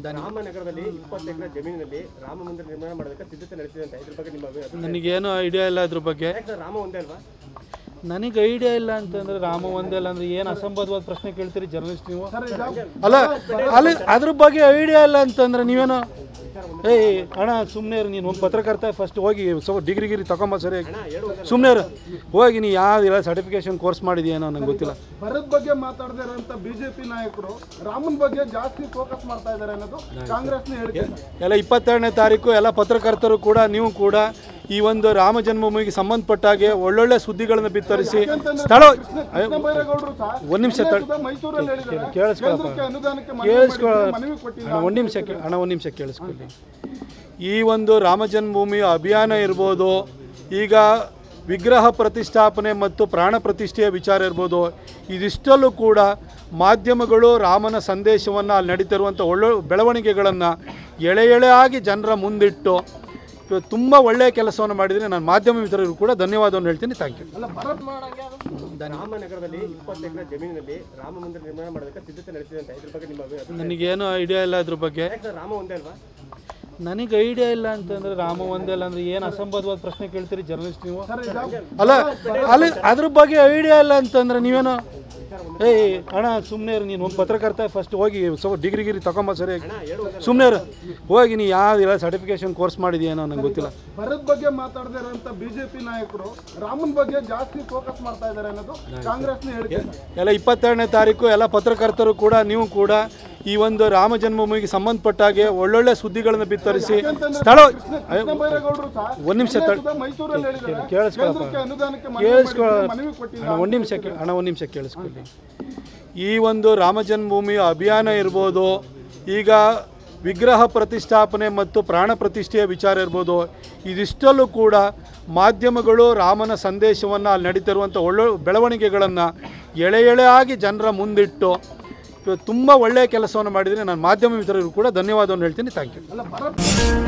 ರಾಮನಗರದಲ್ಲಿ 20 ಎಕರೆ ಜಮೀನಿನಲ್ಲಿ ರಾಮ ಮಂದಿರ ನಿರ್ಮಾಣ ಮಾಡೋದಕ್ಕೆ ಸಿದ್ಧತೆ ನಡೆಸಿದೆ ಅಂತ ಇದ್ರ ಬಗ್ಗೆ ನಿಮ್ಮ ನನಗೇನು ಐಡಿಯಾ ಇಲ್ಲ ಇದ್ರ ಬಗ್ಗೆ. ರಾಮ ಒಂದೇ ಅಲ್ವಾ? ನನಗೆ ಐಡಿಯಾ ಇಲ್ಲ ಅಂತಂದ್ರೆ ರಾಮ ಒಂದೇ ಅಲ್ಲ ಅಂದ್ರೆ ಏನು ಅಸಂಬದ್ಧವಾದ ಪ್ರಶ್ನೆ ಕೇಳ್ತೀರಿ ಜರ್ನಲಿಸ್ಟ್ ನೀವು? ಅಲ್ಲ ಅದ್ರ ಬಗ್ಗೆ ಐಡಿಯಾ ಇಲ್ಲ ಅಂತಂದ್ರೆ ನೀವೇನು ಅಣ್ಣ ಸುಮ್ಮನೆ ನೀನು ಒಂದು ಪತ್ರಕರ್ತ ಫಸ್ಟ್ ಹೋಗಿ ಡಿಗ್ರಿ ತಗೊಂಬ ಸರಿ ಸುಮ್ಮನೆ ಹೋಗಿ ನೀ ಯಾವ್ದಿಲ್ಲ ಸರ್ಟಿಫಿಕೇಶನ್ ಕೋರ್ಸ್ ಮಾಡಿದ್ಯೇನೋ ನಂಗೆ ಗೊತ್ತಿಲ್ಲ. ಭರತ್ ಬಗ್ಗೆ ಮಾತಾಡದೇ ಇರೋಂಥ ಬಿಜೆಪಿ ನಾಯಕರು ರಾಮನ್ ಬಗ್ಗೆ ಜಾಸ್ತಿ ಫೋಕಸ್ ಮಾಡ್ತಾ ಇದ್ದಾರೆ ಅನ್ನೋದು ಕಾಂಗ್ರೆಸ್ನ ಹೇಳಿಕೆ. ಎಲ್ಲ 22ನೇ ತಾರೀಕು ಎಲ್ಲ ಪತ್ರಕರ್ತರು ಕೂಡ ನೀವು ಕೂಡ ಈ ಒಂದು ರಾಮ ಜನ್ಮಭೂಮಿಗೆ ಸಂಬಂಧಪಟ್ಟಾಗೆ ಒಳ್ಳೊಳ್ಳೆ ಸುದ್ದಿಗಳನ್ನು ಬಿತ್ತರಿಸಿ ಸ್ಥಳ ಒಂದು ನಿಮಿಷ ಒಂದು ನಿಮಿಷ ಕೇಳಿಸ್ಕೊಳ್ಳಿ. ಈ ಒಂದು ರಾಮ ಜನ್ಮಭೂಮಿ ಅಭಿಯಾನ ಇರ್ಬೋದು, ಈಗ ವಿಗ್ರಹ ಪ್ರತಿಷ್ಠಾಪನೆ ಮತ್ತು ಪ್ರಾಣ ಪ್ರತಿಷ್ಠೆಯ ವಿಚಾರ ಇರ್ಬೋದು, ಇದಿಷ್ಟಲ್ಲೂ ಕೂಡ ಮಾಧ್ಯಮಗಳು ರಾಮನ ಸಂದೇಶವನ್ನು ಅಲ್ಲಿ ನಡೀತಿರುವಂಥ ಬೆಳವಣಿಗೆಗಳನ್ನು ಎಳೆಯಾಗಿ ಜನರ ಮುಂದಿಟ್ಟು ತುಂಬ ಒಳ್ಳೆಯ ಕೆಲಸವನ್ನು ಮಾಡಿದರೆ ನಾನು ಮಾಧ್ಯಮ ಮಿತ್ರರಿಗೂ ಕೂಡ ಧನ್ಯವಾದವನ್ನು ಹೇಳ್ತೀನಿ. Thank you. ರಾಮನಗರದಲ್ಲಿ 20 ಎಕರೆ ಜಮೀನಿನಲ್ಲಿ ರಾಮ ಮಂದಿರ ನಿರ್ಮಾಣ ಮಾಡೋದಕ್ಕೆ ಸಿದ್ಧತೆ ನಡೆಸಿದೆ ಅಂತ ಇದ್ರ ಬಗ್ಗೆ ನಿಮ್ಮ ನನಗೇನು ಐಡಿಯಾ ಇಲ್ಲ ಇದ್ರ ಬಗ್ಗೆ. ರಾಮ ಒಂದೇ ಅಲ್ವಾ? ನನಗೆ ಐಡಿಯಾ ಇಲ್ಲ ಅಂತಂದ್ರೆ ರಾಮ ಒಂದೇ ಅಲ್ಲ ಅಂದ್ರೆ ಏನು ಅಸಂಬದ್ಧವಾದ ಪ್ರಶ್ನೆ ಕೇಳ್ತೀರಿ ಜರ್ನಲಿಸ್ಟ್ ನೀವು? ಅಲ್ಲ ಅದ್ರ ಬಗ್ಗೆ ಐಡಿಯಾ ಇಲ್ಲ ಅಂತಂದ್ರೆ ನೀವೇನು ಅಣ್ಣ ಸುಮ್ಮನೆ ನೀನು ಒಂದು ಪತ್ರಕರ್ತ ಫಸ್ಟ್ ಹೋಗಿ ಡಿಗ್ರಿ ತಗೊಂಬ ಸರಿ ಸುಮ್ಮನೆ ಹೋಗಿ ನೀ ಯಾವ್ದಿಲ್ಲ ಸರ್ಟಿಫಿಕೇಶನ್ ಕೋರ್ಸ್ ಮಾಡಿದ್ಯೇನೋ ನಂಗೆ ಗೊತ್ತಿಲ್ಲ. ಭರತ್ ಬಗ್ಗೆ ಮಾತಾಡದೇ ಇರೋಂಥ ಬಿಜೆಪಿ ನಾಯಕರು ರಾಮನ್ ಬಗ್ಗೆ ಜಾಸ್ತಿ ಫೋಕಸ್ ಮಾಡ್ತಾ ಇದ್ದಾರೆ ಅನ್ನೋದು ಕಾಂಗ್ರೆಸ್ನ ಹೇಳಿಕೆ. ಎಲ್ಲ 22ನೇ ತಾರೀಕು ಎಲ್ಲ ಪತ್ರಕರ್ತರು ಕೂಡ ನೀವು ಕೂಡ ಈ ಒಂದು ರಾಮ ಜನ್ಮಭೂಮಿಗೆ ಸಂಬಂಧಪಟ್ಟಾಗೆ ಒಳ್ಳೊಳ್ಳೆ ಸುದ್ದಿಗಳನ್ನು ಬಿತ್ತರಿಸಿ ಸ್ಥಳ ಒಂದು ನಿಮಿಷ ಒಂದು ನಿಮಿಷ ಕೇಳಿಸ್ಕೊಳ್ಳಿ. ಈ ಒಂದು ರಾಮ ಜನ್ಮಭೂಮಿ ಅಭಿಯಾನ ಇರ್ಬೋದು, ಈಗ ವಿಗ್ರಹ ಪ್ರತಿಷ್ಠಾಪನೆ ಮತ್ತು ಪ್ರಾಣ ಪ್ರತಿಷ್ಠೆಯ ವಿಚಾರ ಇರ್ಬೋದು, ಇದಿಷ್ಟಲ್ಲೂ ಕೂಡ ಮಾಧ್ಯಮಗಳು ರಾಮನ ಸಂದೇಶವನ್ನು ಅಲ್ಲಿ ನಡೀತಿರುವಂಥ ಬೆಳವಣಿಗೆಗಳನ್ನು ಎಳೆಯಾಗಿ ಜನರ ಮುಂದಿಟ್ಟು ತುಂಬ ಒಳ್ಳೆಯ ಕೆಲಸವನ್ನು ಮಾಡಿದರೆ ನಾನು ಮಾಧ್ಯಮ ಮಿತ್ರರಿಗೂ ಕೂಡ ಧನ್ಯವಾದವನ್ನು ಹೇಳ್ತೀನಿ. Thank you.